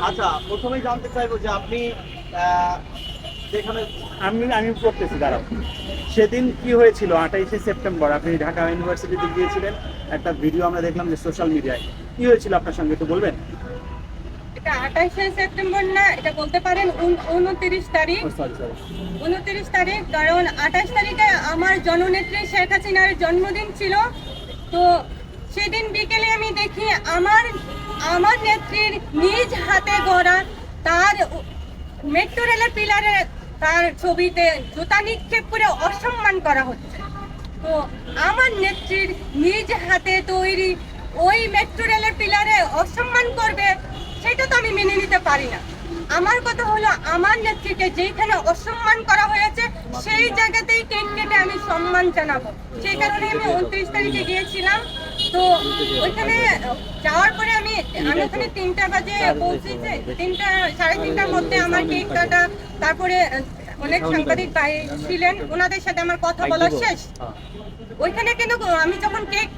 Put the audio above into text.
আচ্ছা, প্রথমেই জানতে চাইবো যে আপনি যেখানে আমি পড়তেছি, দাঁড়াও। সেদিন কি হয়েছিল? 28শে সেপ্টেম্বর আপনি ঢাকা ইউনিভার্সিটিতে গিয়েছিলেন, একটা ভিডিও আমরা দেখলাম যে সোশ্যাল মিডিয়ায়। কি হয়েছিল আপনার সঙ্গে, একটু বলবেন? এটা 28শে সেপ্টেম্বর না, এটা বলতে পারেন 29 তারিখ। সরি সরি 29 তারিখ, কারণ 28 তারিখে আমার জননেত্রী শেখ হাসিনার জন্মদিন ছিল। তো সেদিন বিকেলে আমি দেখি আমার আমার নেত্রীর নিজ হাতে গড়া তার মেট্রো রেলের পিলারে তার ছবিতে জুতা নিক্ষেপ করে অসম্মান করা হচ্ছে। তো আমার নেত্রীর নিজ হাতে তৈরি ওই মেট্রো রেলের পিলারে অসম্মান করবে, সেটা তো আমি মেনে নিতে পারি না। আমার কথা হলো, আমার নেত্রীকে যেখানে অসম্মান করা হয়েছে সেই জায়গাতেই কেক কেটে আমি সম্মান জানাবো। সেই কারণে আমি 29 তারিখে গিয়েছিলাম। তো ওইখানে যাওয়ার পরে আমি ওখানে 3টা বাজে পৌঁছেছে, 3টা সাড়ে 3টার মধ্যে আমার কেক কাটা, তারপরে অনেক সাংবাদিক ভাই ছিলেন, ওনাদের সাথে আমার কথা বলা শেষ। ওইখানে কিন্তু আমি যখন কেক